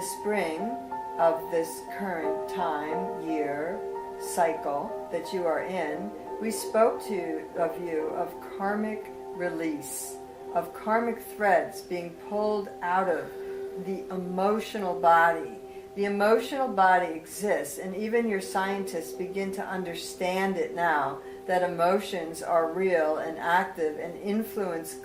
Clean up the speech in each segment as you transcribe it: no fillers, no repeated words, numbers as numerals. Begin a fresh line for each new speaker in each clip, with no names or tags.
spring of this current time, year, cycle that you are in, we spoke of you of karmic release, of karmic threads being pulled out of the emotional body. The emotional body exists, and even your scientists begin to understand it now, that emotions are real and active and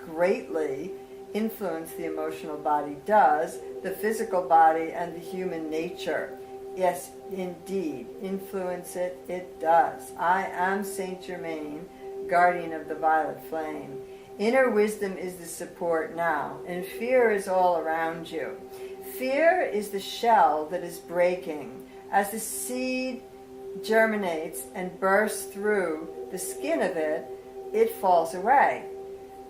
greatly influence the emotional body does, the physical body and the human nature. Yes, indeed, influence it does. I am Saint Germain, guardian of the violet flame. Inner wisdom is the support now, and fear is all around you. Fear is the shell that is breaking. As the seed germinates and bursts through the skin of it, it falls away.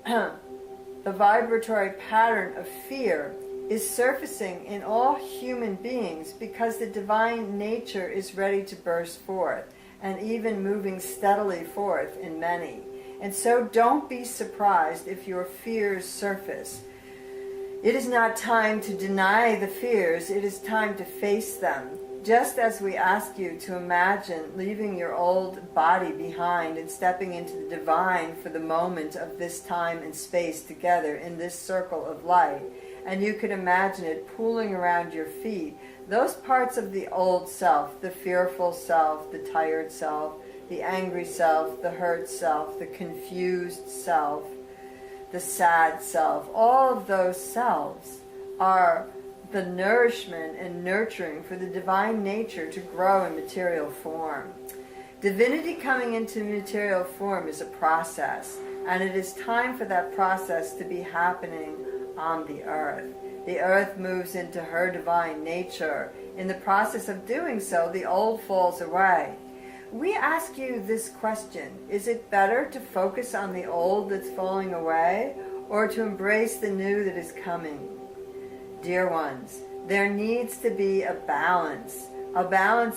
The vibratory pattern of fear is surfacing in all human beings because the divine nature is ready to burst forth, and even moving steadily forth in many. And so don't be surprised if your fears surface. It is not time to deny the fears, it is time to face them. Just as we ask you to imagine leaving your old body behind and stepping into the divine for the moment of this time and space together in this circle of light, and you could imagine it pooling around your feet, those parts of the old self, the fearful self, the tired self, the angry self, the hurt self, the confused self, the sad self, all of those selves are the nourishment and nurturing for the divine nature to grow in material form. Divinity coming into material form is a process, and it is time for that process to be happening on the earth. The earth moves into her divine nature. In the process of doing so, the old falls away. We ask you this question: is it better to focus on the old that's falling away, or to embrace the new that is coming? Dear ones, there needs to be a balance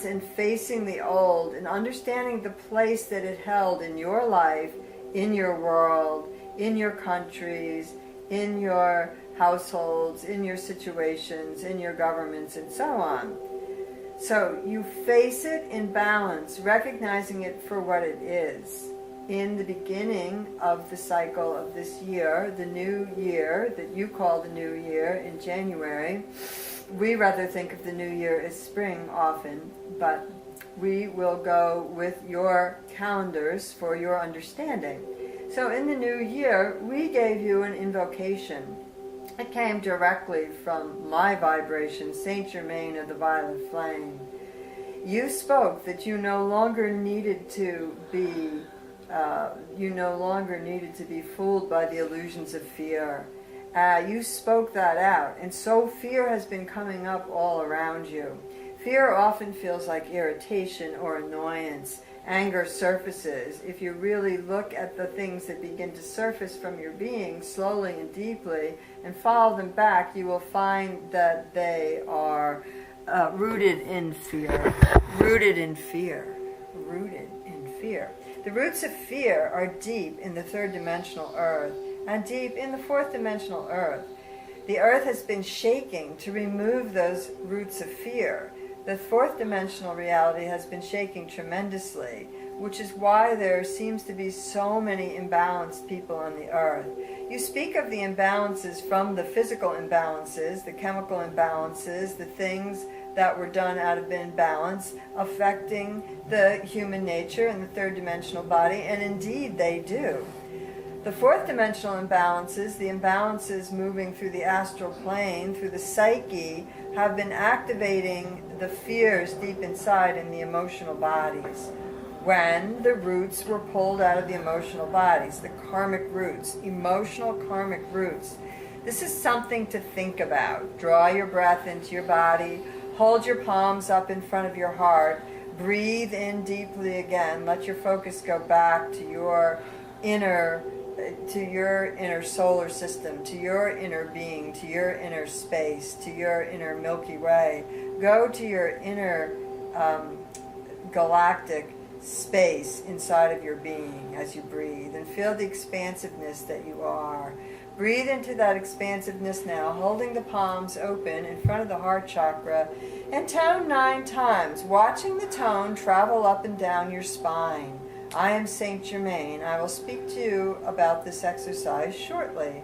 in facing the old and understanding the place that it held in your life, in your world, in your countries, in your households, in your situations, in your governments, and so on. So you face it in balance, recognizing it for what it is. In the beginning of the cycle of this year, the new year that you call the new year in January, we rather think of the new year as spring often, but we will go with your calendars for your understanding. So in the new year, we gave you an invocation. It came directly from my vibration, Saint Germain of the violet flame. You spoke that you no longer needed to be fooled by the illusions of fear. You spoke that out, and so fear has been coming up all around you. Fear often feels like irritation or annoyance. Anger surfaces. If you really look at the things that begin to surface from your being slowly and deeply and follow them back, you will find that they are rooted in fear. Rooted in fear. Rooted in fear. The roots of fear are deep in the third dimensional earth and deep in the fourth dimensional earth. The earth has been shaking to remove those roots of fear. The fourth dimensional reality has been shaking tremendously, which is why there seems to be so many imbalanced people on the earth. You speak of the imbalances from the physical imbalances, the chemical imbalances, the things that were done out of imbalance, affecting the human nature and the third dimensional body, and indeed they do. The fourth dimensional imbalances, the imbalances moving through the astral plane, through the psyche, have been activating the fears deep inside in the emotional bodies. When the roots were pulled out of the emotional bodies, the karmic roots, emotional karmic roots. This is something to think about. Draw your breath into your body, hold your palms up in front of your heart, breathe in deeply again, let your focus go back to your inner solar system, to your inner being, to your inner space, to your inner Milky Way. Go to your inner galactic space inside of your being as you breathe, and feel the expansiveness that you are. Breathe into that expansiveness now, holding the palms open in front of the heart chakra, and tone 9 times, watching the tone travel up and down your spine. I am Saint Germain. I will speak to you about this exercise shortly.